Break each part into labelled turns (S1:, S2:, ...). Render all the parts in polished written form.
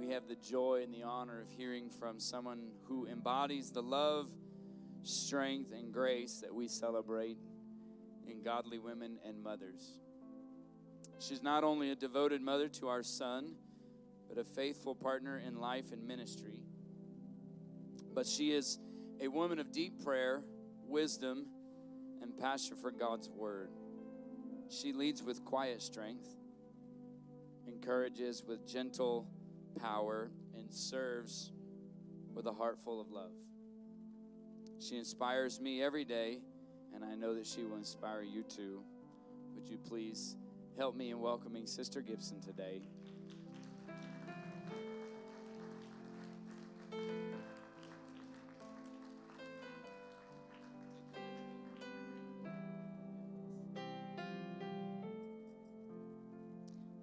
S1: we have the joy and the honor of hearing from someone who embodies the love, strength, and grace that we celebrate in godly women and mothers. She's not only a devoted mother to our son, but a faithful partner in life and ministry. But she is a woman of deep prayer, wisdom, and passion for God's word. She leads with quiet strength, encourages with gentle power, and serves with a heart full of love. She inspires me every day, and I know that she will inspire you too. Would you please help me in welcoming Sister Gibson today?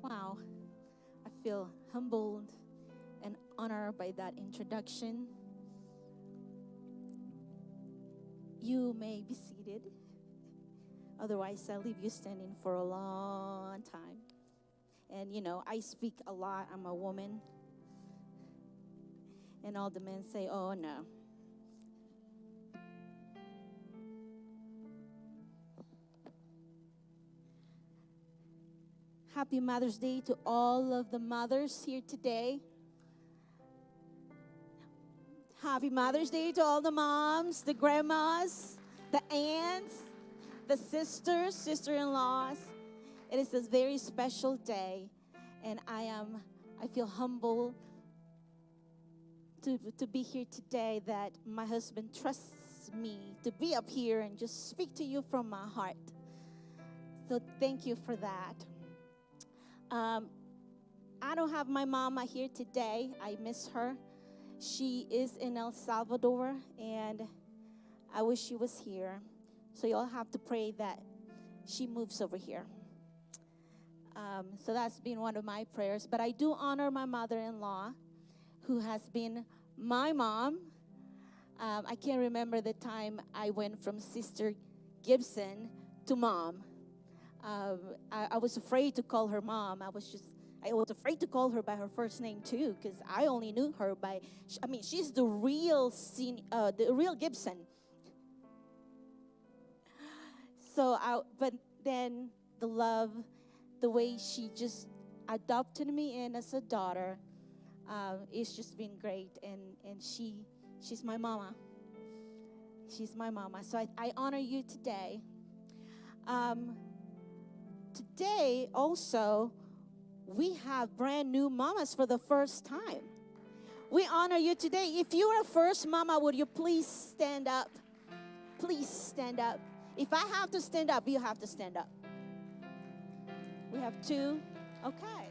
S2: Wow, I feel humbled and honored by that introduction. You may be seated. Otherwise, I'll leave you standing for a long time. And you know, I speak a lot. I'm a woman. And all the men say, oh no. Happy Mother's Day to all of the mothers here today. Happy Mother's Day to all the moms, the grandmas, the aunts, the sisters, sister-in-laws. It is a very special day, and I feel humble to be here today, that my husband trusts me to be up here and just speak to you from my heart. So thank you for that. I don't have my mama here today. I miss her. She is in El Salvador, and I wish she was here. So you'll have to pray that she moves over here. So that's been one of my prayers. But I do honor my mother-in-law, who has been my mom. I can't remember the time I went from Sister Gibson to mom. I was afraid to call her mom. I was afraid to call her by her first name too, because I only knew her by, she's the real Gibson. But then the love, the way she just adopted me in as a daughter, it's just been great. And she's my mama. She's my mama. So I honor you today. Today also, we have brand new mamas for the first time. We honor you today. If you're a first mama, would you please stand up? Please stand up. If I have to stand up, you have to stand up. We have two. Okay.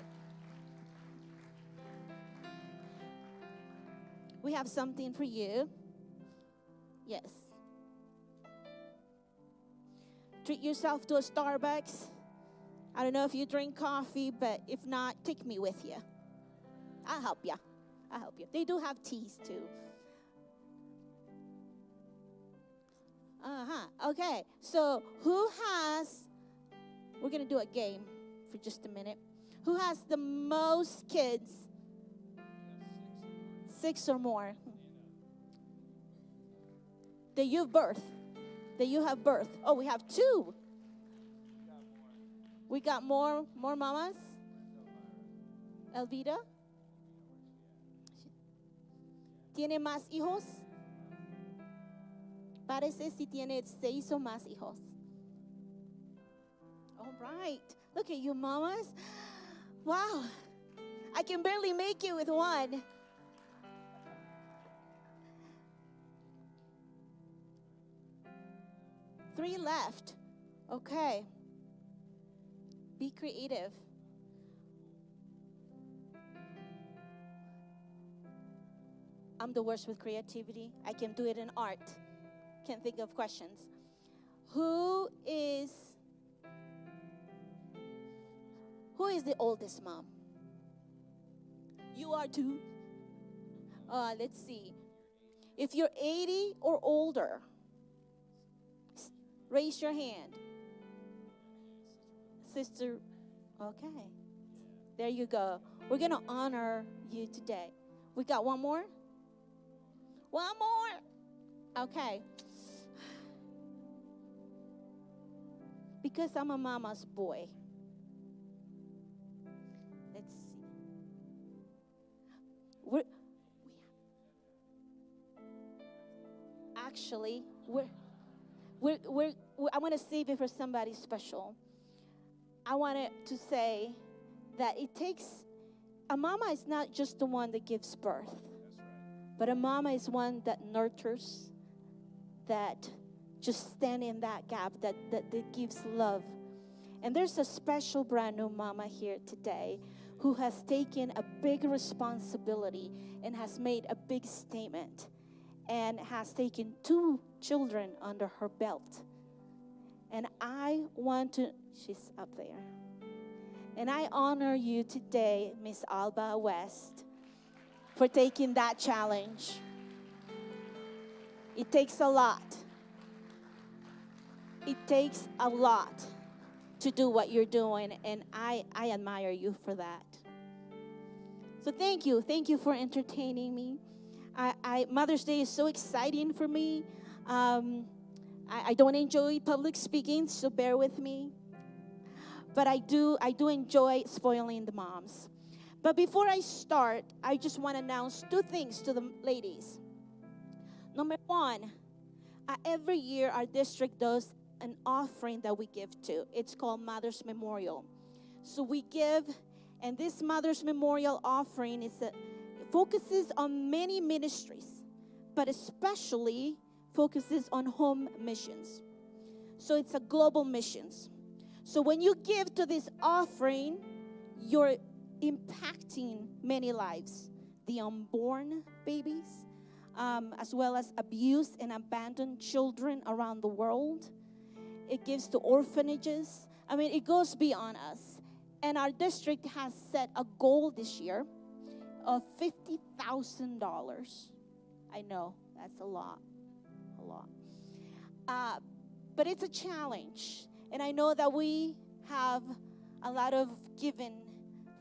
S2: We have something for you. Yes. Treat yourself to a Starbucks. I don't know if you drink coffee, but if not, take me with you. I'll help you. I'll help you. They do have teas too. Okay, so we're going to do a game for just a minute. Who has the most kids? 6 or more. That you have birth. Oh, we have 2. We got more mamas. Elvira. ¿Tiene más hijos? Parece si tiene 6 o más hijos. All right. Look at you, mamas. Wow. I can barely make it with 1. Three left. Okay. Be creative. I'm the worst with creativity. I can do it in art. Can't think of questions. Who is the oldest mom? You are too. Let's see. If you're 80 or older, raise your hand. Sister, okay. There you go. We're going to honor you today. We got one more? One more. Okay. Because I'm a mama's boy. Let's see. I want to save it for somebody special. I wanted to say that it takes, a mama is not just the one that gives birth, but a mama is one that nurtures, that just stand in that gap, that gives love. And there's a special brand new mama here today who has taken a big responsibility and has made a big statement and has taken 2 children under her belt. And I want to, she's up there. And I honor you today, Miss Alba West, for taking that challenge. It takes a lot. It takes a lot to do what you're doing, and I admire you for that. So thank you. Thank you for entertaining me. Mother's Day is so exciting for me. I don't enjoy public speaking, so bear with me. But I do enjoy spoiling the moms. But before I start, I just want to announce 2 things to the ladies. Number 1, every year our district does an offering that we give to. It's called Mother's Memorial. So we give, and this Mother's Memorial offering focuses on many ministries, but especially focuses on home missions. So it's a global missions. So when you give to this offering, you're impacting many lives. The unborn babies, as well as abused and abandoned children around the world. It gives to orphanages. I mean, it goes beyond us. And our district has set a goal this year of $50,000. I know, that's a lot. But it's a challenge. And I know that we have a lot of given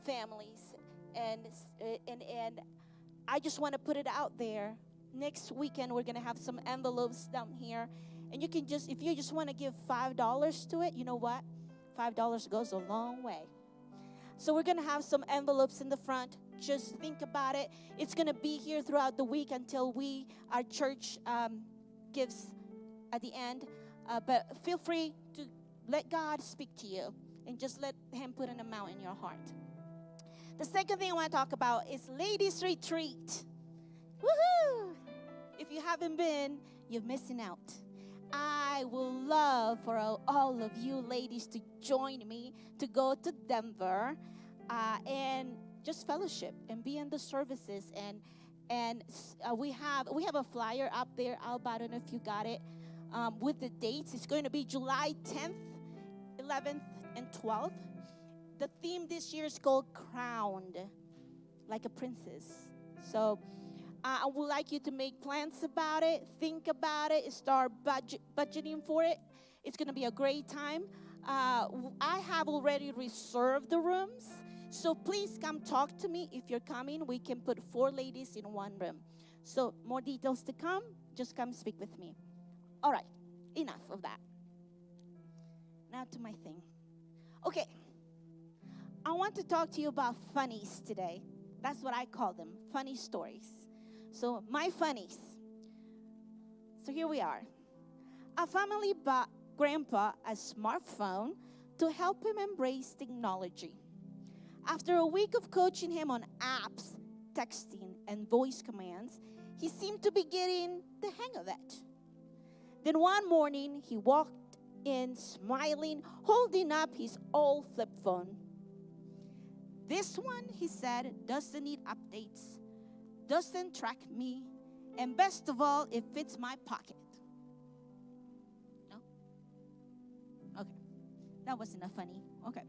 S2: families. And I just want to put it out there. Next weekend, we're going to have some envelopes down here. And you can just, if you just want to give $5 to it, you know what? $5 goes a long way. So we're going to have some envelopes in the front. Just think about it. It's going to be here throughout the week until our church gives at the end. But feel free to let God speak to you and just let Him put an amount in your heart. The second thing I want to talk about is Ladies Retreat. Woohoo! If you haven't been, you're missing out. I will love for all of you ladies to join me to go to Denver and just fellowship and be in the services. And we have a flyer up there. Alba, I don't know if you got it, with the dates. It's going to be July 10th, 11th, and 12th. The theme this year is called Crowned, like a princess. So I would like you to make plans about it, think about it, start budgeting for it. It's going to be a great time. I have already reserved the rooms, so please come talk to me. If you're coming, we can put 4 ladies in one room. So more details to come. Just come speak with me. All right, enough of that. Now to my thing. Okay, I want to talk to you about funnies today. That's what I call them, funny stories. So my funnies. So here we are. A family bought Grandpa a smartphone to help him embrace technology. After a week of coaching him on apps, texting, and voice commands, he seemed to be getting the hang of it. Then one morning, he walked in smiling, holding up his old flip phone. This one, he said, doesn't need updates, doesn't track me, and best of all, it fits my pocket. No? Okay. That wasn't a funny. Okay.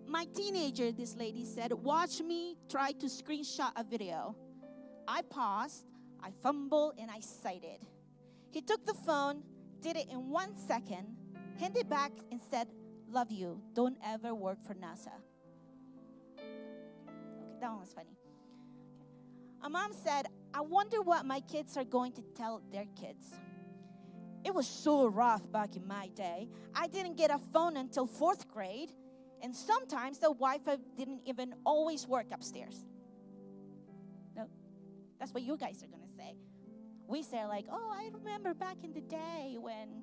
S2: My teenager, this lady said, watch me try to screenshot a video. I paused, I fumbled, and I cited. He took the phone, did it in 1 second, handed it back, and said, love you, don't ever work for NASA. That one was funny. A mom said, I wonder what my kids are going to tell their kids. It was so rough back in my day. I didn't get a phone until 4th grade, and sometimes the Wi-Fi didn't even always work upstairs. No, that's what you guys are going to say. We say like, oh, I remember back in the day when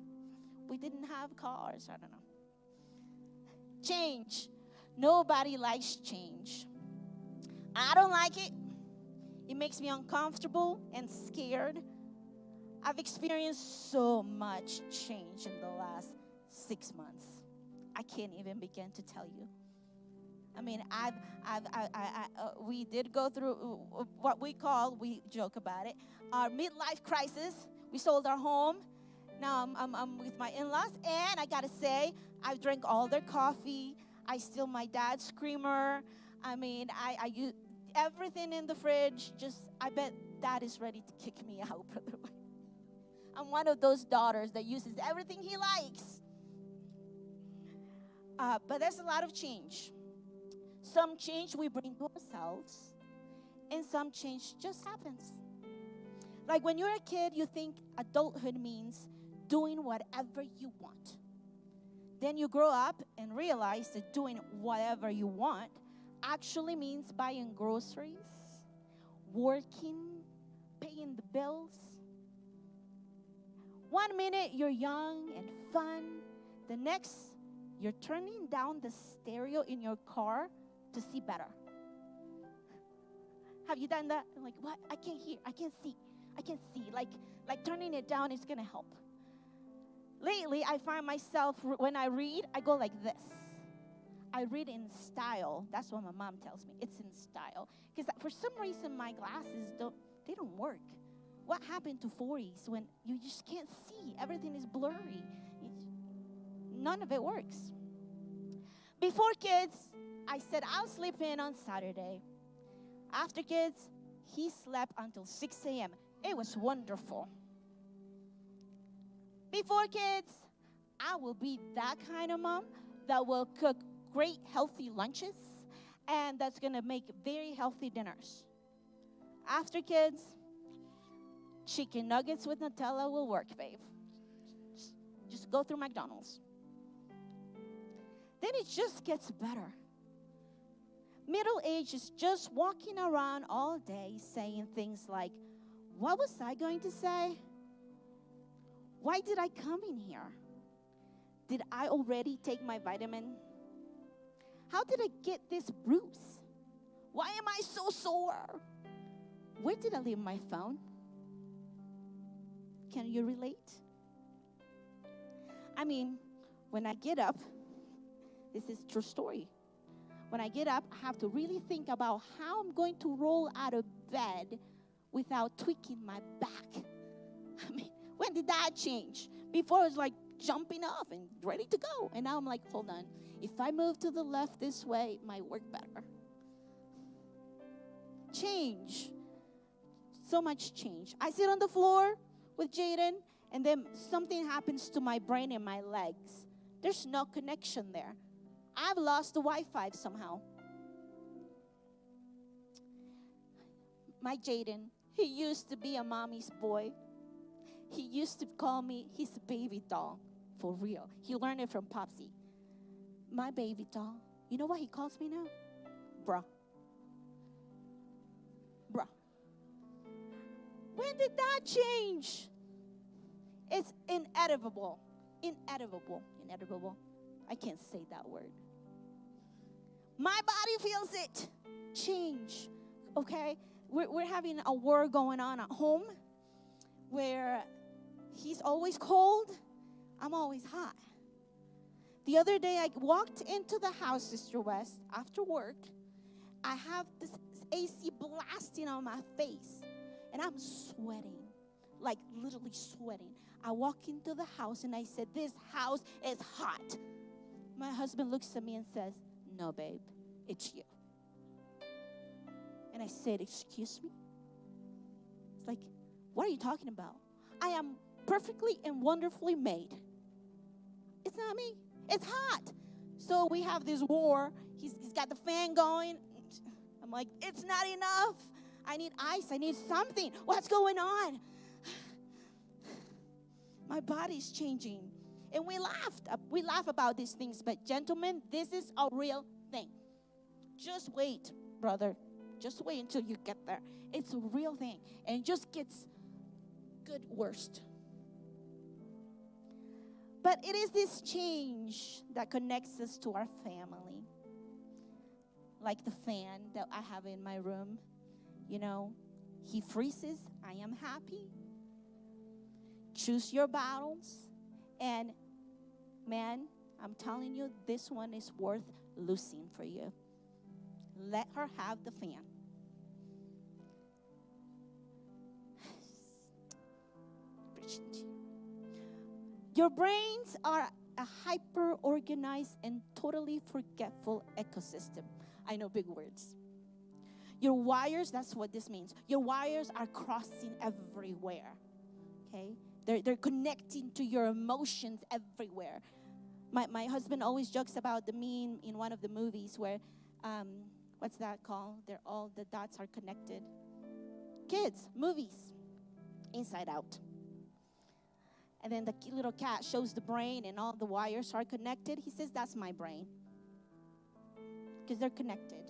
S2: we didn't have cars. I don't know. Change. Nobody likes change. I don't like it. It makes me uncomfortable and scared. I've experienced so much change in the last 6 months. I can't even begin to tell you. I mean, we did go through what we joke about it, our midlife crisis. We sold our home. Now I'm with my in-laws, and I gotta say, I drank all their coffee. I steal my dad's creamer. I mean, I use everything in the fridge. I bet Dad is ready to kick me out, brother. I'm one of those daughters that uses everything he likes. But there's a lot of change. Some change we bring to ourselves, and some change just happens. Like when you're a kid, you think adulthood means doing whatever you want. Then you grow up and realize that doing whatever you want actually means buying groceries, working, paying the bills. 1 minute you're young and fun. The next, you're turning down the stereo in your car to see better. Have you done that? Like, what? I can't hear. I can't see. Like turning it down is going to help. Lately, I find myself, when I read, I go like this. I read in style. That's what my mom tells me. It's in style. Because for some reason, my glasses don't work. What happened to 40s when you just can't see? Everything is blurry. None of it works. Before kids, I said, I'll sleep in on Saturday. After kids, he slept until 6 a.m. It was wonderful. Before kids, I will be that kind of mom that will cook great, healthy lunches and that's going to make very healthy dinners. After kids, chicken nuggets with Nutella will work, babe. Just go through McDonald's. Then it just gets better. Middle age is just walking around all day saying things like, what was I going to say? Why did I come in here? Did I already take my vitamin? How did I get this bruise? Why am I so sore? Where did I leave my phone? Can you relate? I mean, when I get up, this is true story. When I get up, I have to really think about how I'm going to roll out of bed without tweaking my back. I mean, when did that change? Before I was like jumping off and ready to go. And now I'm like, hold on. If I move to the left this way, it might work better. Change. So much change. I sit on the floor with Jaden, and then something happens to my brain and my legs. There's no connection there. I've lost the Wi-Fi somehow. My Jaden, he used to be a mommy's boy. He used to call me his baby doll, for real. He learned it from Popsy. My baby doll. You know what he calls me now? Bruh. Bruh. When did that change? It's inedible. Inedible. I can't say that word. My body feels it. Change. Okay? We're having a war going on at home where he's always cold. I'm always hot. The other day I walked into the house, Sister West, after work. I have this AC blasting on my face. And I'm sweating. Like literally sweating. I walk into the house and I said, this house is hot. My husband looks at me and says, no, babe, it's you. And I said, excuse me? It's like, what are you talking about? I am perfectly and wonderfully made. It's not me. It's hot. So we have this war. He's got the fan going. I'm like, it's not enough. I need ice. I need something. What's going on? My body's changing. And we laughed. We laugh about these things. But gentlemen, this is a real thing. Just wait, brother. Just wait until you get there. It's a real thing. And it just gets good worst. But it is this change that connects us to our family. Like the fan that I have in my room. You know, he freezes. I am happy. Choose your battles. And man, I'm telling you, this one is worth losing for you. Let her have the fan. Your brains are a hyper-organized and totally forgetful ecosystem. I know big words. Your wires, that's what this means. Your wires are crossing everywhere. Okay? They're connecting to your emotions everywhere. My husband always jokes about the meme in one of the movies where, what's that called? All the dots are connected. Kids, movies, Inside Out. And then the little cat shows the brain and all the wires are connected. He says, that's my brain. Because they're connected.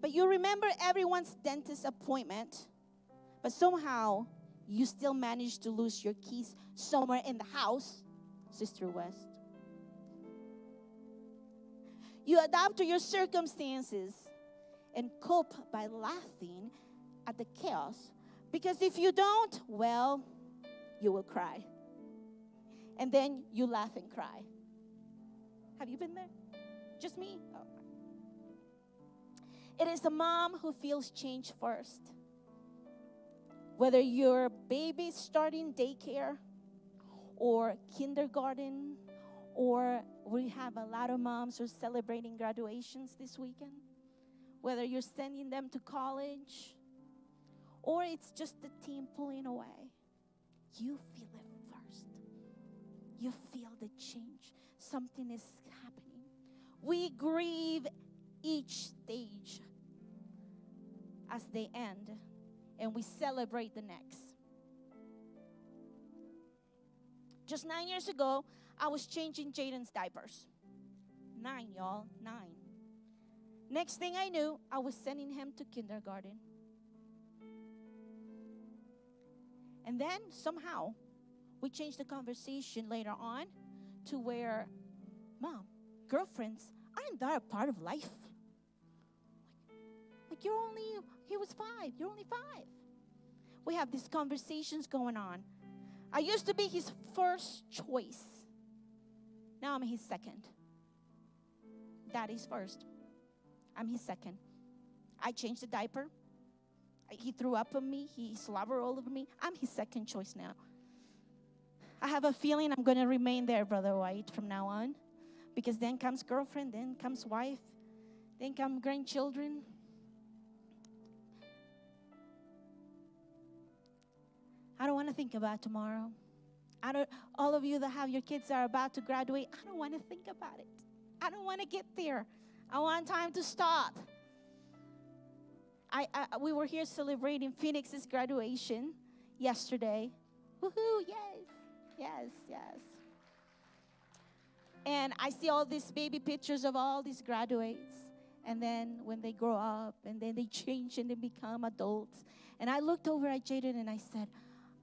S2: But you remember everyone's dentist appointment, but somehow you still manage to lose your keys somewhere in the house, Sister West. You adapt to your circumstances and cope by laughing at the chaos. Because if you don't, well, you will cry. And then you laugh and cry. Have you been there? Just me? Oh. It is the mom who feels change first. Whether your baby's starting daycare or kindergarten, or we have a lot of moms who are celebrating graduations this weekend. Whether you're sending them to college, or it's just the team pulling away. You feel it first. You feel the change. Something is happening. We grieve each stage as they end, and we celebrate the next. Just 9 years ago, I was changing Jaden's diapers. 9, y'all, 9. Next thing I knew, I was sending him to kindergarten. And then somehow, we changed the conversation later on to where, Mom, girlfriends, aren't that a part of life? Like he was 5, you're only 5. We have these conversations going on. I used to be his first choice. Now I'm his second. Daddy's first. I'm his second. I changed the diaper. He threw up on me. He slobbered all over me. I'm his second choice now. I have a feeling I'm going to remain there, Brother White, from now on. Because then comes girlfriend, then comes wife, then come grandchildren. I don't want to think about tomorrow. All of you that have your kids that are about to graduate, I don't want to think about it. I don't want to get there. I want time to stop. We were here celebrating Phoenix's graduation yesterday. Woohoo, yes, yes, yes. And I see all these baby pictures of all these graduates. And then when they grow up, and then they change and they become adults. And I looked over at Jaden and I said,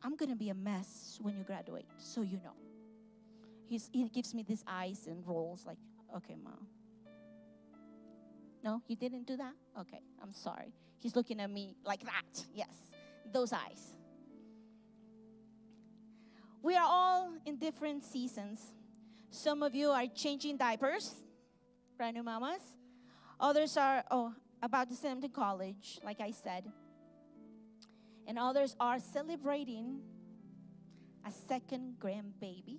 S2: I'm going to be a mess when you graduate, so you know. He gives me these eyes and rolls like, okay, Mom. No, you didn't do that? Okay, I'm sorry. He's looking at me like that. Yes, those eyes. We are all in different seasons. Some of you are changing diapers, brand new mamas. Others are about to send them to college, like I said. And others are celebrating a second grandbaby,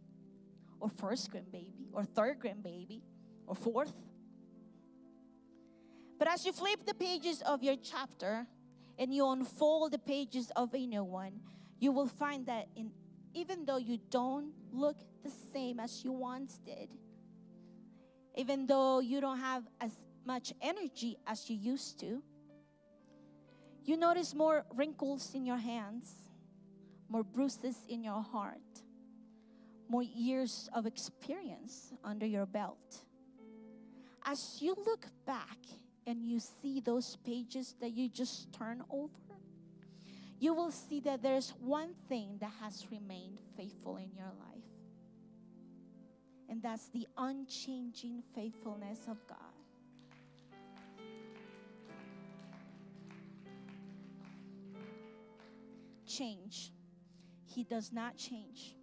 S2: or first grandbaby, or third grandbaby, or fourth. But as you flip the pages of your chapter and you unfold the pages of a new one, you will find that even though you don't look the same as you once did, even though you don't have as much energy as you used to. You notice more wrinkles in your hands, more bruises in your heart, more years of experience under your belt. As you look back and you see those pages that you just turn over, you will see that there's one thing that has remained faithful in your life. And that's the unchanging faithfulness of God. Change. He does not change.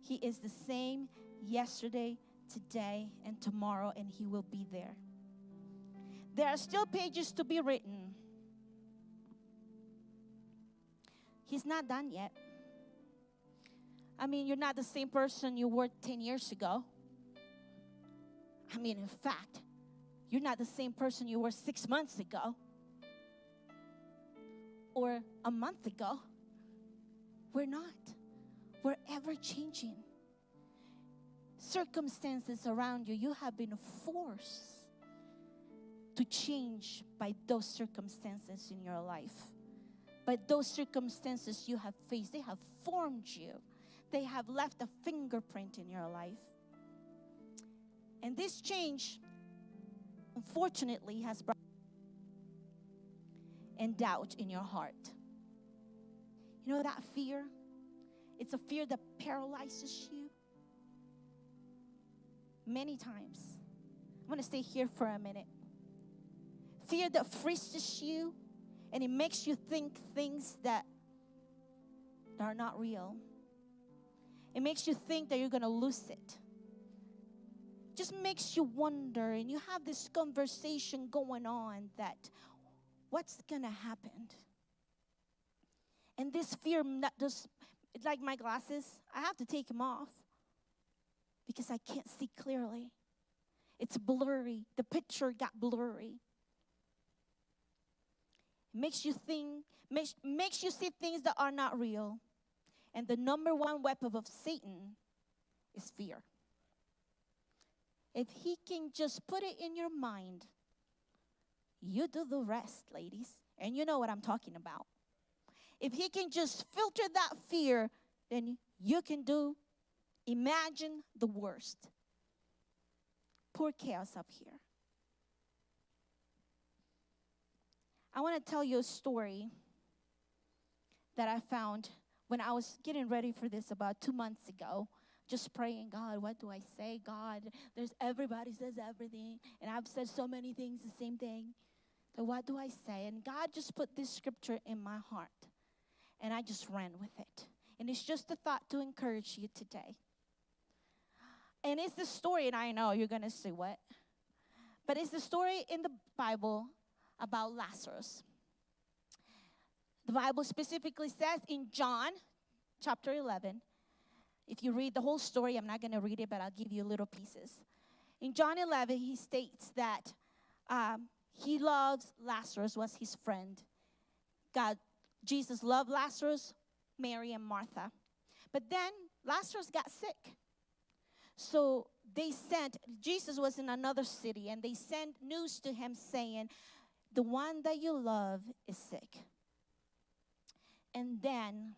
S2: He is the same yesterday, today, and tomorrow, and He will be there. There are still pages to be written. He's not done yet. I mean, you're not the same person you were 10 years ago. I mean, in fact, you're not the same person you were 6 months ago or a month ago. We're not. We're ever changing. Circumstances around you, you have been forced to change by those circumstances in your life. By those circumstances you have faced, they have formed you. They have left a fingerprint in your life. And this change, unfortunately, has brought and doubt in your heart. You know that fear? It's a fear that paralyzes you. Many times. I'm going to stay here for a minute. Fear that freezes you and it makes you think things that are not real. It makes you think that you're going to lose it. Just makes you wonder, and you have this conversation going on that what's going to happen? And this fear, it's like my glasses. I have to take them off because I can't see clearly. It's blurry. The picture got blurry. It makes you think, makes you see things that are not real. And the number one weapon of Satan is fear. If he can just put it in your mind, you do the rest, ladies. And you know what I'm talking about. If he can just filter that fear, then you can imagine the worst. Poor chaos up here. I want to tell you a story that I found when I was getting ready for this about 2 months ago. Just praying, God, what do I say? God, everybody says everything. And I've said so many things, the same thing. So what do I say? And God just put this scripture in my heart. And I just ran with it. And it's just a thought to encourage you today. And it's the story, and I know you're going to say, what? But it's the story in the Bible about Lazarus. The Bible specifically says in John chapter 11, if you read the whole story, I'm not going to read it, but I'll give you little pieces. In John 11, he states that he loves Lazarus, was his friend. Jesus loved Lazarus, Mary, and Martha. But then Lazarus got sick. So Jesus was in another city, and they sent news to him saying, the one that you love is sick. And then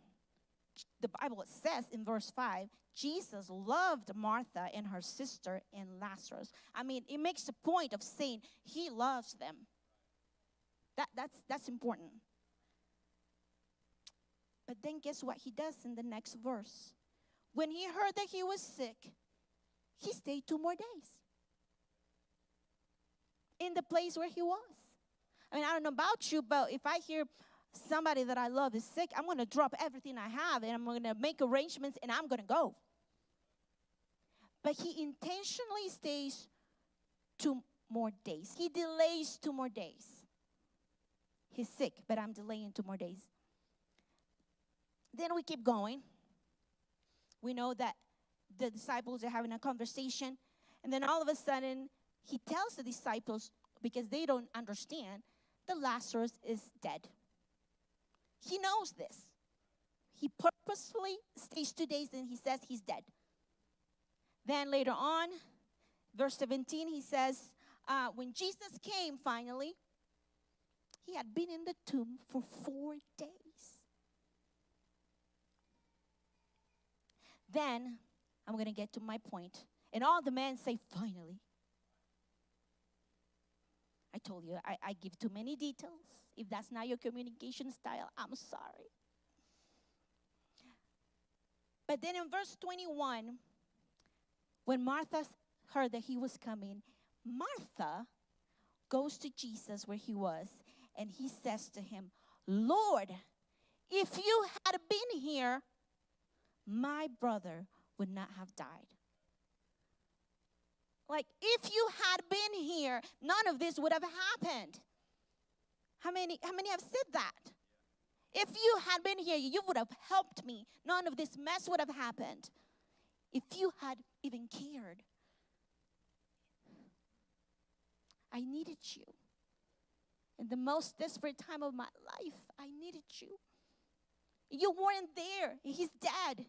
S2: the Bible says in verse 5, Jesus loved Martha and her sister and Lazarus. I mean, it makes a point of saying he loves them. That's important. But then guess what he does in the next verse? When he heard that he was sick, he stayed 2 more days in the place where he was. I mean, I don't know about you, but if I hear somebody that I love is sick, I'm going to drop everything I have and I'm going to make arrangements and I'm going to go. But he intentionally stays 2 more days. He delays 2 more days. He's sick, but I'm delaying 2 more days. Then we keep going. We know that the disciples are having a conversation, and then all of a sudden, he tells the disciples, because they don't understand, that Lazarus is dead. He knows this. He purposefully stays 2 days and he says he's dead. Then later on, verse 17, he says, when Jesus came finally, he had been in the tomb for 4 days. Then, I'm going to get to my point. And all the men say, finally. I told you, I give too many details. If that's not your communication style, I'm sorry. But then in verse 21, when Martha heard that he was coming, Martha goes to Jesus where he was, and he says to him, Lord, if you had been here, my brother would not have died. Like, if you had been here, none of this would have happened. How many have said that? If you had been here, you would have helped me. None of this mess would have happened. If you had even cared. I needed you. In the most desperate time of my life, I needed you. You weren't there. He's dead.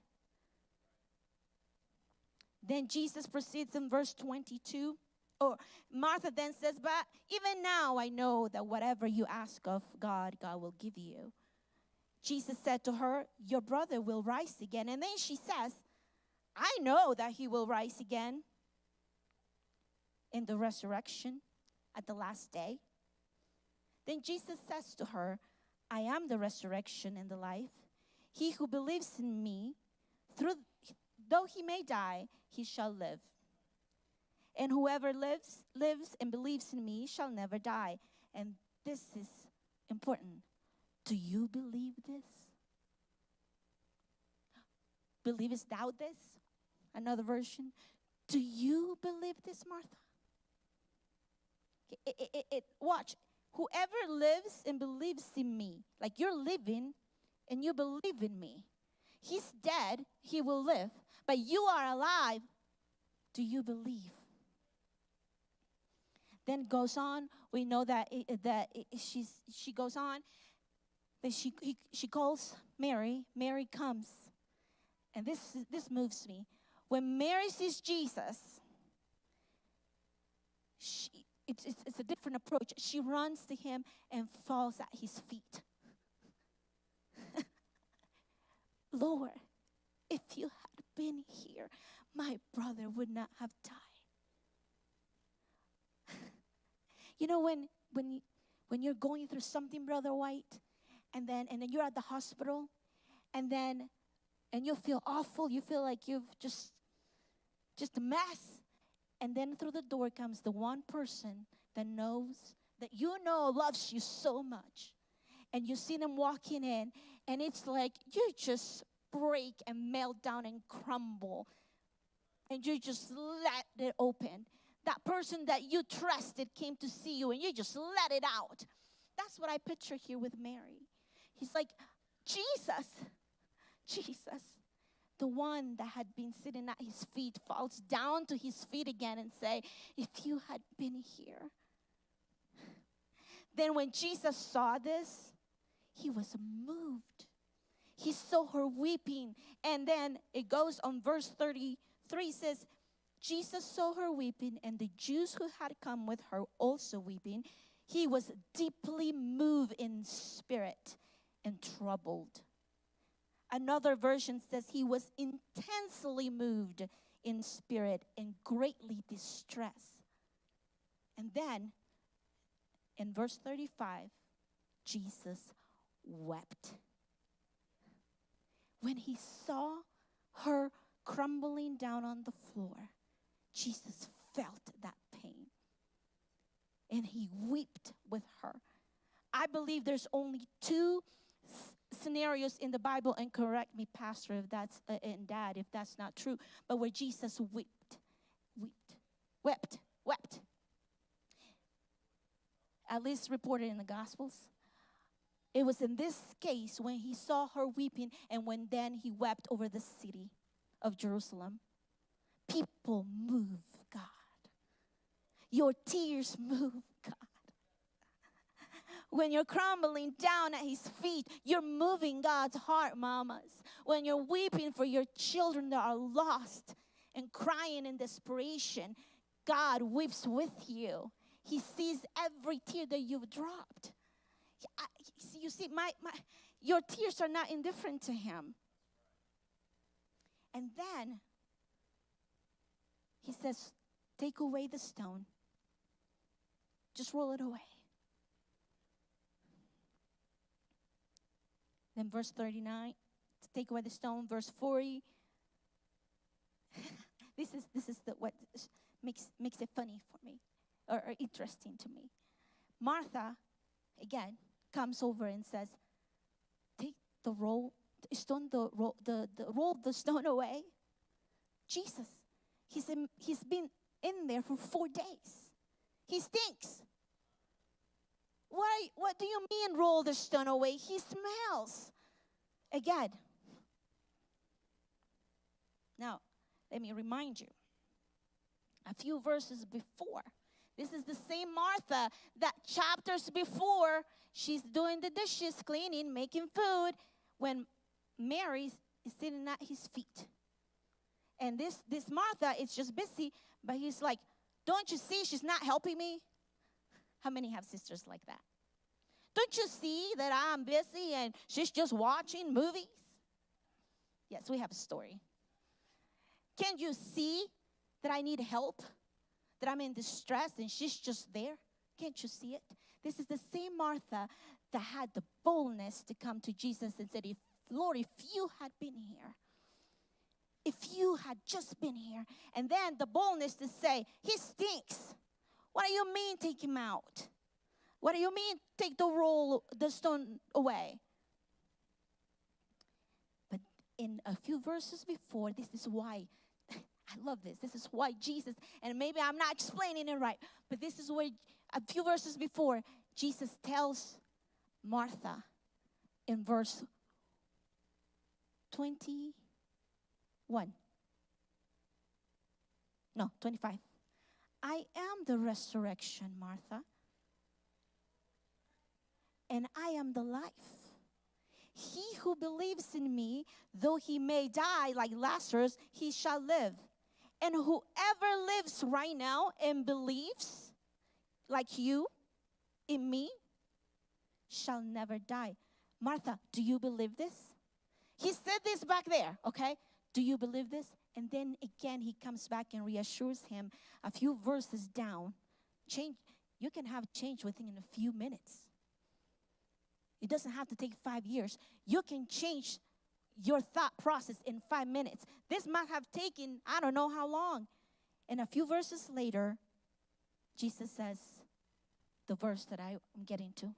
S2: Then Jesus proceeds in verse 22. Or Martha then says, but even now I know that whatever you ask of God, God will give you. Jesus said to her, your brother will rise again. And then she says, I know that he will rise again in the resurrection at the last day. Then Jesus says to her, I am the resurrection and the life. He who believes in me, though he may die, he shall live. And whoever lives and believes in me shall never die. And this is important. Do you believe this? Believest thou this? Another version. Do you believe this, Martha? Watch. Whoever lives and believes in me, like you're living and you believe in me. He's dead, he will live. But you are alive. Do you believe? Then goes on. We know that she goes on. That she calls Mary. Mary comes, and this moves me. When Mary sees Jesus, it's a different approach. She runs to him and falls at his feet. Lord, if you had been here, my brother would not have died. You know, when you're going through something, Brother White, and then you're at the hospital, and you feel awful, you feel like you've just a mess, and then through the door comes the one person that knows, that you know loves you so much, and you see them walking in, and it's like you just break and melt down and crumble, and you just let it open. That person that you trusted came to see you, and you just let it out. That's what I picture here with Mary. He's like, Jesus, the one that had been sitting at his feet, falls down to his feet again and say, if you had been here. Then when Jesus saw this, he was moved. He saw her weeping. And then it goes on verse 33, says, Jesus saw her weeping, and the Jews who had come with her also weeping. He was deeply moved in spirit and troubled. Another version says he was intensely moved in spirit and greatly distressed. And then, in verse 35, Jesus wept. When he saw her crumbling down on the floor, Jesus felt that pain. And he wept with her. I believe there's only two scenarios in the Bible, and correct me, Pastor, if that's and Dad, if that's not true, but where Jesus wept. At least reported in the Gospels. It was in this case when he saw her weeping, and when then he wept over the city of Jerusalem. People move God. Your tears move God. When you're crumbling down at his feet, you're moving God's heart, mamas. When you're weeping for your children that are lost and crying in desperation, God weeps with you. He sees every tear that you've dropped. You see, your tears are not indifferent to him. And then he says, take away the stone. Just roll it away. Then verse 39, take away the stone. Verse 40. This is what makes it funny for me, or interesting to me. Martha, again, comes over and says, take the roll the stone away. Jesus, he's been in there for 4 days. He stinks. What do you mean roll the stone away? He smells. Again. Now, let me remind you. A few verses before. This is the same Martha that chapters before, she's doing the dishes, cleaning, making food, when Mary is sitting at his feet. And this Martha is just busy, but he's like, don't you see she's not helping me? How many have sisters like that? Don't you see that I'm busy and she's just watching movies? Yes, we have a story. Can't you see that I need help? That I'm in distress and she's just there? Can't you see it? This is the same Martha that had the boldness to come to Jesus and said, Lord, if you had been here, if you had just been here, and then the boldness to say, he stinks. What do you mean take him out? What do you mean take the stone away? But in a few verses before, this is why, I love this. This is why Jesus, and maybe I'm not explaining it right, but this is where a few verses before, Jesus tells Martha in verse 21. No, 25. I am the resurrection, Martha, and I am the life. He who believes in me, though he may die like Lazarus, he shall live. And whoever lives right now and believes, like you, in me, shall never die. Martha, do you believe this? He said this back there, okay? Do you believe this? And then again, he comes back and reassures him a few verses down. Change. You can have change within a few minutes. It doesn't have to take 5 years. You can change your thought process in 5 minutes. This might have taken, I don't know how long. And a few verses later, Jesus says, the verse that I'm getting to.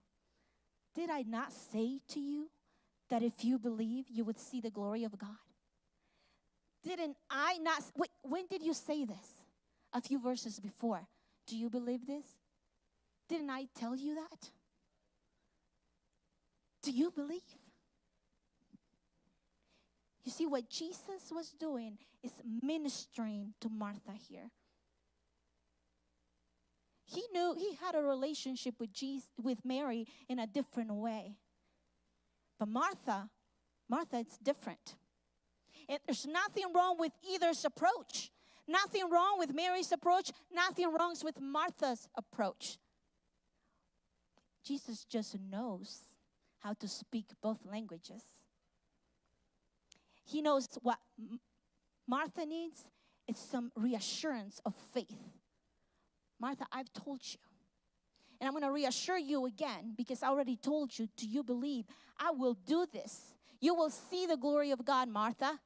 S2: Did I not say to you that if you believe, you would see the glory of God? Didn't I not? Wait, when did you say this? A few verses before. Do you believe this? Didn't I tell you that? Do you believe? You see, what Jesus was doing is ministering to Martha here. He knew he had a relationship with Mary in a different way. But Martha, it's different. And there's nothing wrong with either's approach. Nothing wrong with Mary's approach. Nothing wrong with Martha's approach. Jesus just knows how to speak both languages. He knows what Martha needs is some reassurance of faith. Martha, I've told you. And I'm going to reassure you again because I already told you, do you believe? I will do this. You will see the glory of God, Martha.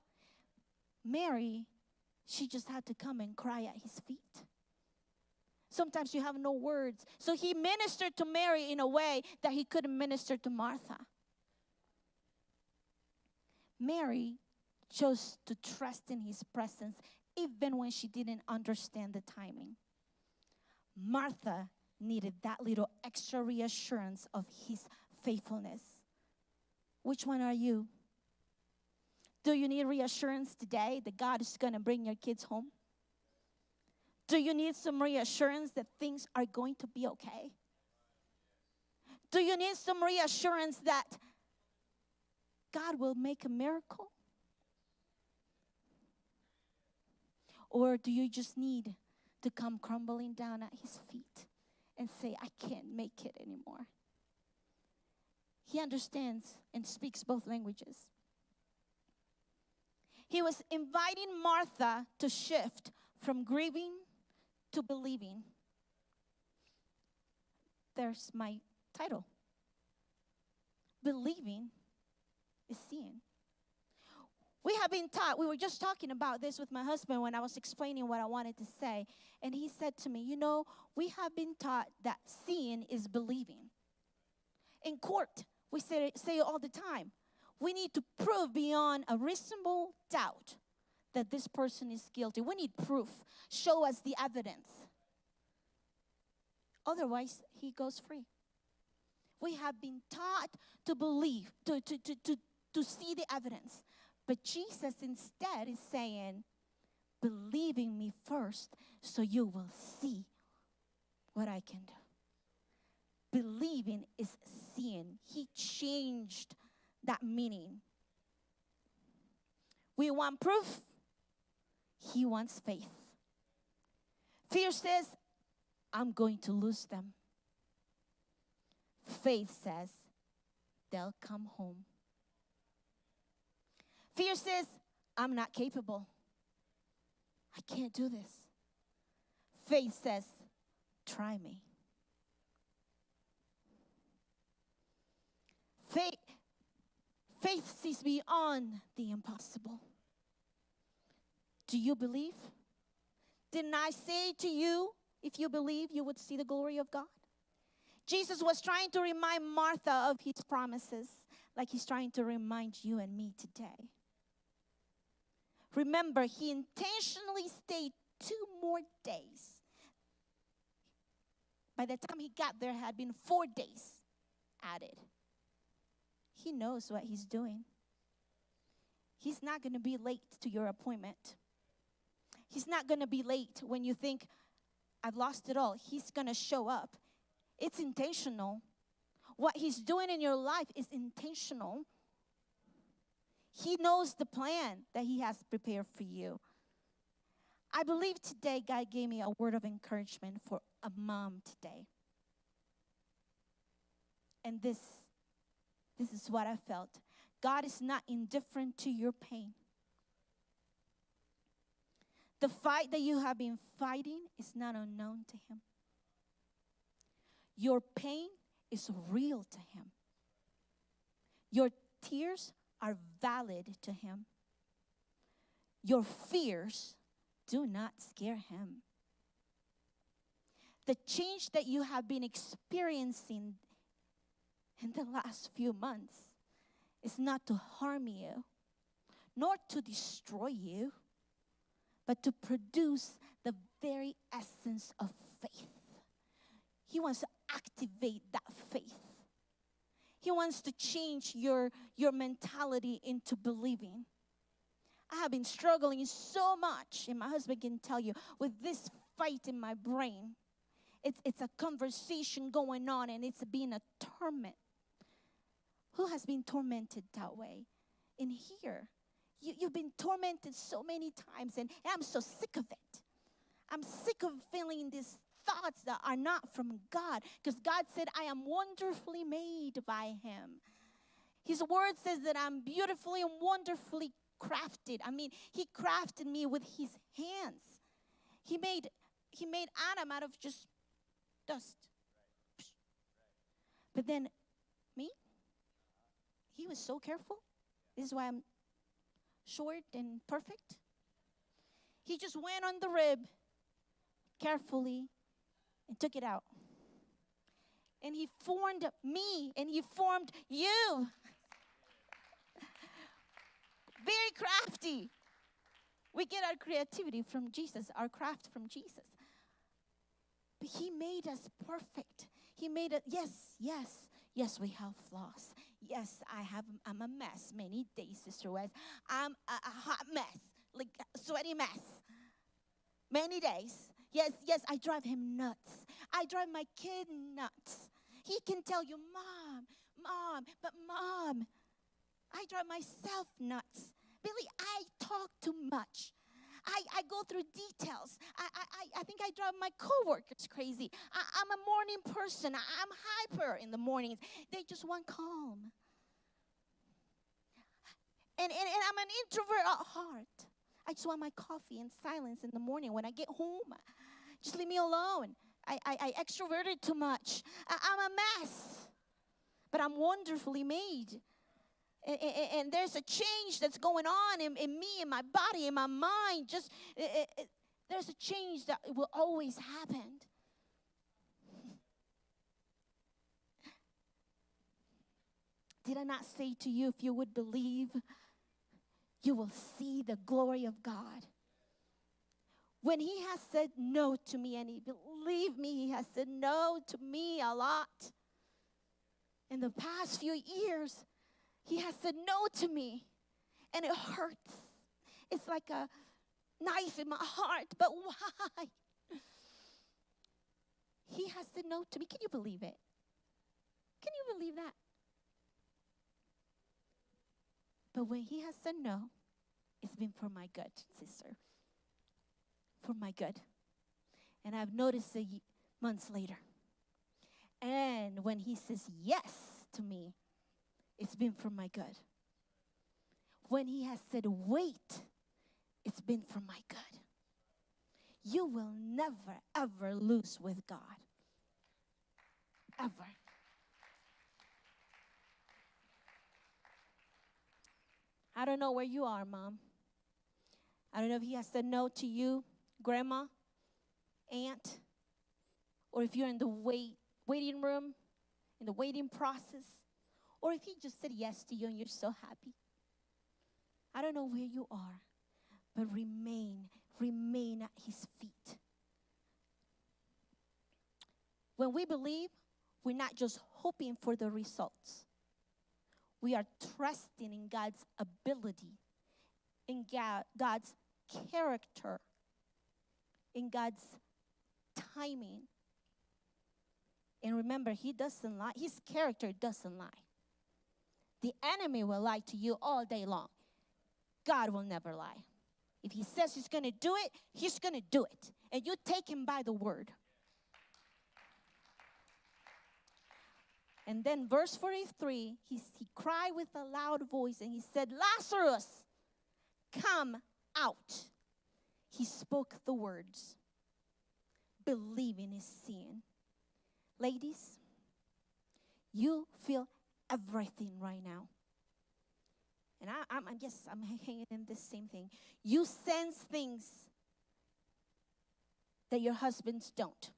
S2: Mary, she just had to come and cry at his feet. Sometimes you have no words. So he ministered to Mary in a way that he couldn't minister to Martha. Mary chose to trust in his presence even when she didn't understand the timing. Martha needed that little extra reassurance of his faithfulness. Which one are you? Do you need reassurance today that God is going to bring your kids home? Do you need some reassurance that things are going to be okay? Do you need some reassurance that God will make a miracle? Or do you just need to come crumbling down at his feet and say, I can't make it anymore. He understands and speaks both languages. He was inviting Martha to shift from grieving to believing. There's my title. Believing is seeing. We have been taught, we were just talking about this with my husband when I was explaining what I wanted to say. And he said to me, we have been taught that seeing is believing. In court, we say it all the time. We need to prove beyond a reasonable doubt that this person is guilty. We need proof. Show us the evidence. Otherwise, he goes free. We have been taught to believe, to see the evidence. But Jesus instead is saying, believe in me first so you will see what I can do. Believing is seeing. He changed that meaning. We want proof. He wants faith. Fear says, I'm going to lose them. Faith says, they'll come home. Fear says, I'm not capable. I can't do this. Faith says, try me. Faith sees beyond the impossible. Do you believe? Didn't I say to you, if you believe, you would see the glory of God? Jesus was trying to remind Martha of his promises, like he's trying to remind you and me today. Remember, he intentionally stayed 2 more days. By the time he got there, had been 4 days added. He knows what he's doing. He's not going to be late to your appointment. He's not going to be late when you think, I've lost it all. He's going to show up. It's intentional. What he's doing in your life is intentional. He knows the plan that he has prepared for you. I believe today God gave me a word of encouragement for a mom today. And this is what I felt. God is not indifferent to your pain. The fight that you have been fighting is not unknown to him. Your pain is real to him. Your tears are valid to him. Your fears do not scare him. The change that you have been experiencing in the last few months is not to harm you, nor to destroy you, but to produce the very essence of faith. He wants to activate that faith. He wants to change your mentality into believing. I have been struggling so much, and my husband can tell you, with this fight in my brain. It's a conversation going on, and it's being a torment. Who has been tormented that way? In here. You've been tormented so many times, and I'm so sick of it. I'm sick of feeling these thoughts that are not from God, because God said, I am wonderfully made by him. His word says that I'm beautifully and wonderfully crafted. I mean, he crafted me with his hands. He made Adam out of just dust. But then me, he was so careful. This is why I'm short and perfect. He just went on the rib carefully and took it out. And he formed me, and he formed you. Very crafty. We get our creativity from Jesus, our craft from Jesus. But he made us perfect. He made it, yes, we have flaws. Yes, I'm a mess many days, Sister West. I'm a hot mess, like a sweaty mess. Many days. Yes, I drive him nuts. I drive my kid nuts. He can tell you, Mom, I drive myself nuts. Billy, I talk too much. I go through details. I think I drive my coworkers crazy. I'm a morning person. I'm hyper in the mornings. They just want calm. And I'm an introvert at heart. I just want my coffee and silence in the morning when I get home. Just leave me alone. I extroverted too much. I'm a mess. But I'm wonderfully made. And there's a change that's going on in me, in my body, in my mind. There's a change that will always happen. Did I not say to you, if you would believe, you will see the glory of God? When he has said no to me, and believe me, he has said no to me a lot. In the past few years, he has said no to me, and it hurts. It's like a knife in my heart, but why? He has said no to me. Can you believe it? Can you believe that? But when he has said no, it's been for my good, sister. For my good. And I've noticed it months later. And when he says yes to me, it's been for my good. When he has said wait, it's been for my good. You will never, ever lose with God. Ever. I don't know where you are, Mom. I don't know if he has said no to you, Grandma, Aunt, or if you're in the waiting room, in the waiting process, or if he just said yes to you and you're so happy. I don't know where you are, but remain at his feet. When we believe, we're not just hoping for the results. We are trusting in God's ability, in God's character, in God's timing. And remember, he doesn't lie. His character doesn't lie. The enemy will lie to you all day long. God will never lie. If he says he's going to do it, he's going to do it. And you take him by the word. And then verse 43, he cried with a loud voice and he said, Lazarus, come out. He spoke the words. Believing is seeing. Ladies, you feel everything right now. And I'm hanging in this same thing. You sense things that your husbands don't.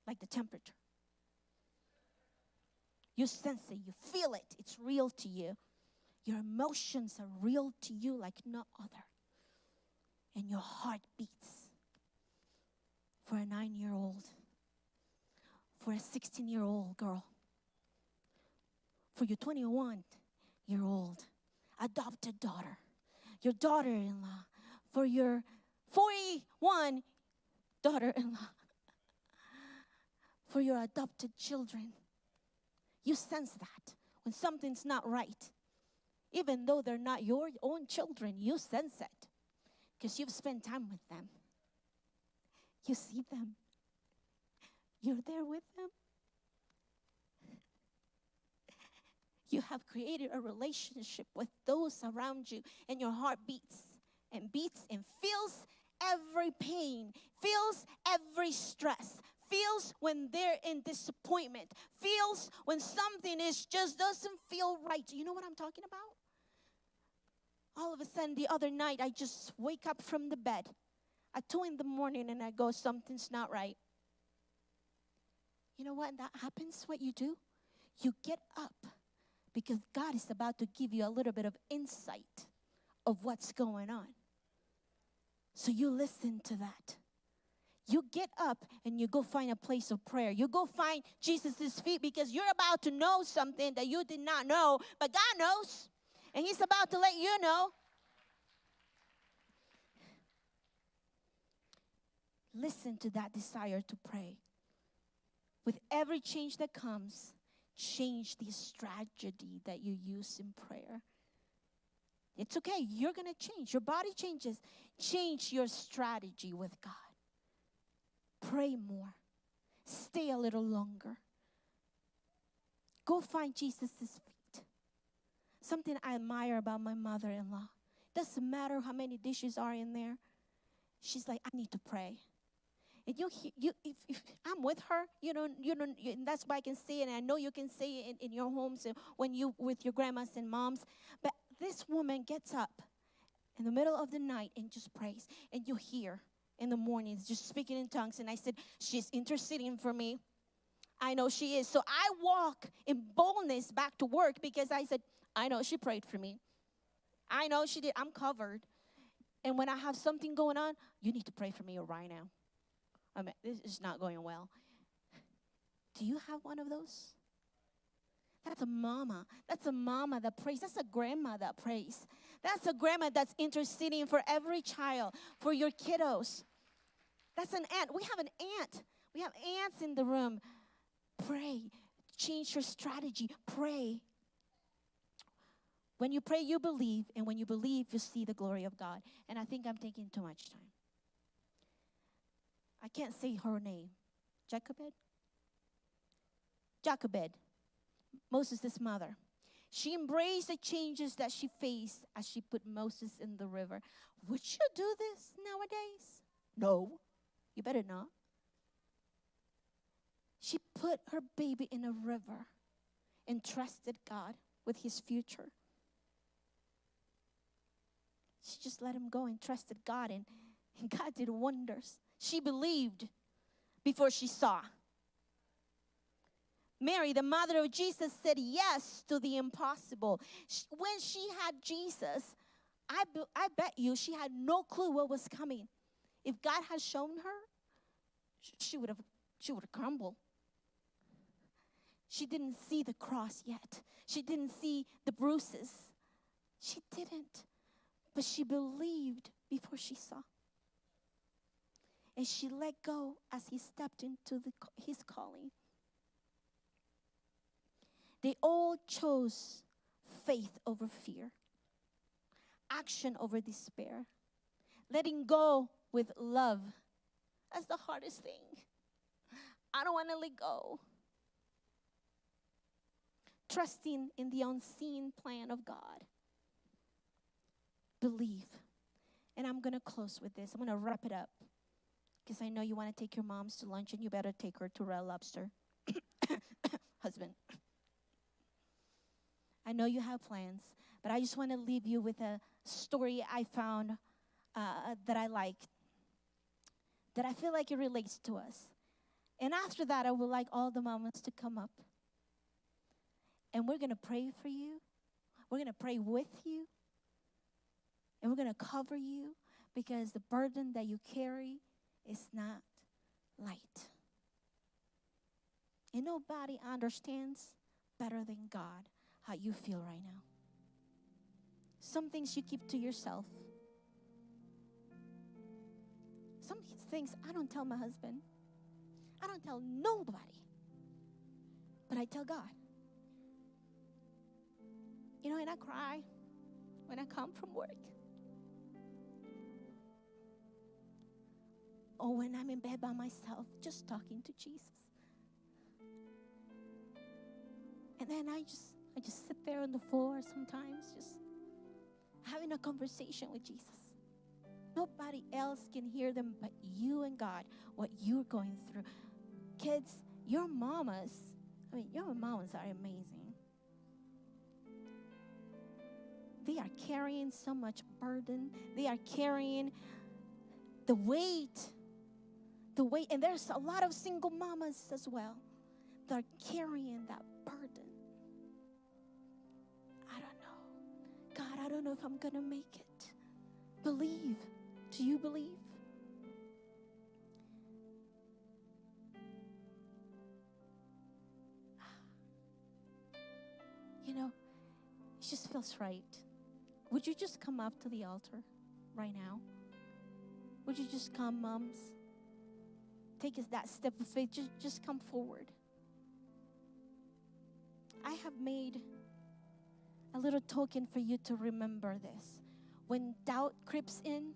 S2: Like the temperature. You sense it, you feel it, it's real to you. Your emotions are real to you like no other. And your heart beats for a 9-year-old, for a 16-year-old girl, for your 21-year-old adopted daughter, your daughter-in-law, for your 41 daughter-in-law, for your adopted children. You sense that when something's not right. Even though they're not your own children, you sense it because you've spent time with them. You see them. You're there with them. You have created a relationship with those around you, and your heart beats and feels every pain, feels every stress, feels when they're in disappointment, feels when something just doesn't feel right. You know what I'm talking about? All of a sudden, the other night, I just wake up from the bed at 2 a.m. and I go, something's not right. You know what that happens, what you do? You get up because God is about to give you a little bit of insight of what's going on. So you listen to that. You get up and you go find a place of prayer. You go find Jesus' feet because you're about to know something that you did not know, but God knows. And he's about to let you know. Listen to that desire to pray. With every change that comes, change the strategy that you use in prayer. It's okay. You're going to change. Your body changes. Change your strategy with God. Pray more. Stay a little longer. Go find Jesus' feet. Something I admire about my mother-in-law. Doesn't matter how many dishes are in there. She's like, I need to pray. And if I'm with her, and that's why I can say it. And I know you can say it in your homes and when you with your grandmas and moms. But this woman gets up in the middle of the night and just prays. And you hear in the mornings just speaking in tongues. And I said, she's interceding for me. I know she is. So I walk in boldness back to work because I said, I know she prayed for me. I know she did. I'm covered. And when I have something going on, you need to pray for me right now. I mean, this is not going well. Do you have one of those? That's a mama. That's a mama that prays. That's a grandma that prays. That's a grandma that's interceding for every child, for your kiddos. That's an aunt. We have an aunt. We have aunts in the room. Pray. Change your strategy. Pray. When you pray, you believe. And when you believe, you see the glory of God. And I think I'm taking too much time. I can't say her name. Jochebed, Moses' mother. She embraced the changes that she faced as she put Moses in the river. Would you do this nowadays? No, you better not. She put her baby in a river and trusted God with his future. She just let him go and trusted God, and God did wonders. She believed before she saw. Mary, the mother of Jesus, said yes to the impossible. When she had Jesus, I bet you she had no clue what was coming. If God had shown her, she would have crumbled. She didn't see the cross yet. She didn't see the bruises. She didn't. But she believed before she saw. And she let go as he stepped into his calling. They all chose faith over fear, action over despair, letting go with love. That's the hardest thing. I don't want to let go. Trusting in the unseen plan of God. Believe. And I'm going to close with this. I'm going to wrap it up. Because I know you want to take your moms to lunch, and you better take her to Red Lobster. Husband. I know you have plans, but I just want to leave you with a story I found that I liked, that I feel like it relates to us. And after that, I would like all the mamas to come up. And we're going to pray for you. We're going to pray with you. And we're going to cover you, because the burden that you carry is not light. And nobody understands better than God how you feel right now. Some things you keep to yourself. Some things I don't tell my husband. I don't tell nobody. But I tell God. And I cry when I come from work. Or when I'm in bed by myself, just talking to Jesus. And then I just sit there on the floor sometimes, just having a conversation with Jesus. Nobody else can hear them but you and God, what you're going through. Kids, your mamas are amazing. They are carrying so much burden. They are carrying the weight. And there's a lot of single mamas as well that are carrying that burden. I don't know. God, I don't know if I'm going to make it. Believe. Do you believe? It just feels right. Would you just come up to the altar right now? Would you just come, moms? Take that step of faith. Just come forward. I have made a little token for you to remember this. When doubt creeps in,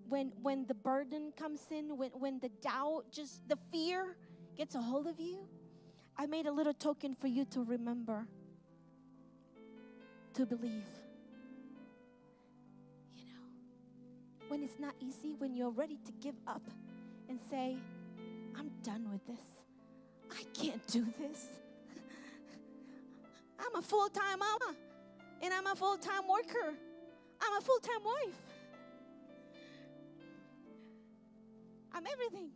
S2: when the burden comes in, when the doubt, just the fear gets a hold of you, I made a little token for you to remember, to believe. You know, when it's not easy, when you're ready to give up and say, I'm done with this. I can't do this. I'm a full-time mama, and I'm a full-time worker. I'm a full-time wife. I'm everything.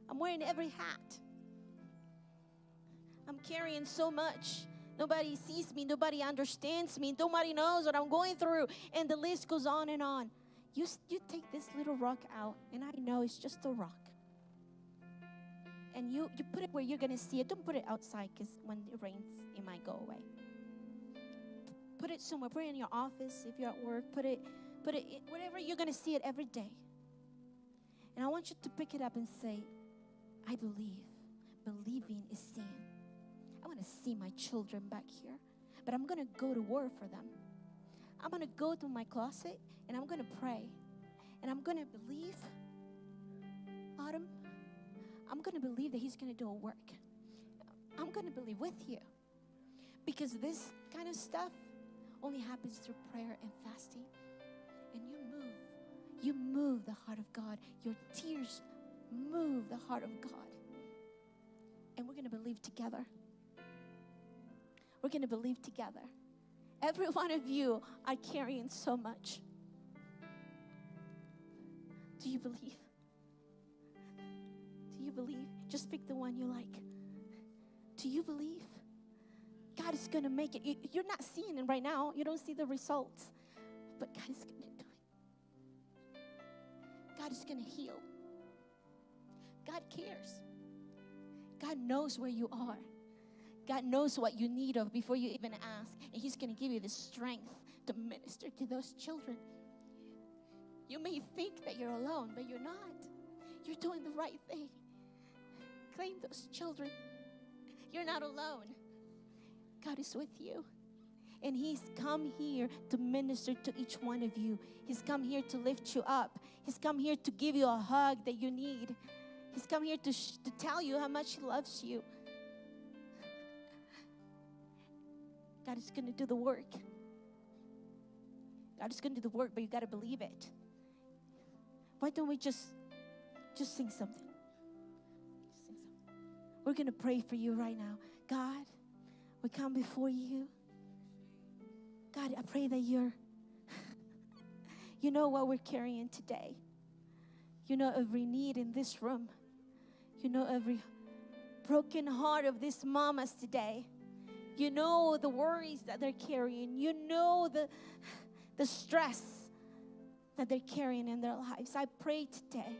S2: I'm wearing every hat. I'm carrying so much. Nobody sees me. Nobody understands me. Nobody knows what I'm going through. And the list goes on and on. You take this little rock out, and I know it's just a rock. And you put it where you're going to see it. Don't put it outside, because when it rains, it might go away. Put it somewhere. Put it in your office if you're at work. Put it wherever you're going to see it every day. And I want you to pick it up and say, I believe. Believing is seeing. I want to see my children back here, but I'm going to go to war for them. I'm going to go to my closet, and I'm going to pray. And I'm going to believe, Autumn, I'm going to believe that He's going to do a work. I'm going to believe with you. Because this kind of stuff only happens through prayer and fasting. And you move the heart of God. Your tears move the heart of God. And we're going to believe together. We're going to believe together. Every one of you are carrying so much. Do you believe? Do you believe? Just pick the one you like. Do you believe? God is going to make it. You're not seeing it right now. You don't see the results. But God is going to do it. God is going to heal. God cares. God knows where you are. God knows what you need of before you even ask. And He's going to give you the strength to minister to those children. You may think that you're alone, but you're not. You're doing the right thing. Claim those children. You're not alone. God is with you. And He's come here to minister to each one of you. He's come here to lift you up. He's come here to give you a hug that you need. He's come here to tell you how much He loves you. God is going to do the work. God is going to do the work, but you got to believe it. Why don't we just sing something? Just sing something. We're going to pray for you right now. God, we come before you. God, I pray that you know what we're carrying today. You know every need in this room. You know every broken heart of these mamas today. You know the worries that they're carrying. You know the stress that they're carrying in their lives. I pray today.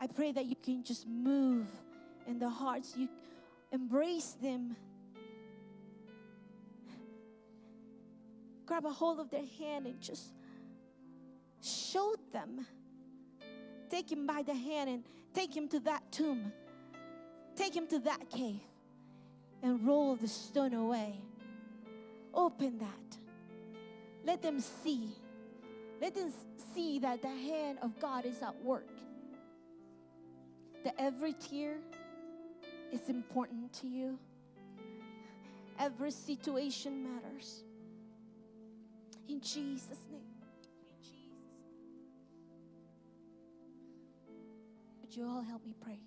S2: I pray that you can just move in the hearts. You embrace them. Grab a hold of their hand and just show them. Take him by the hand and take him to that tomb. Take him to that cave and roll the stone away. Open that. Let them see. Let them see that the hand of God is at work. That every tear is important to you. Every situation matters. In Jesus' name. In Jesus' name. Would you all help me pray?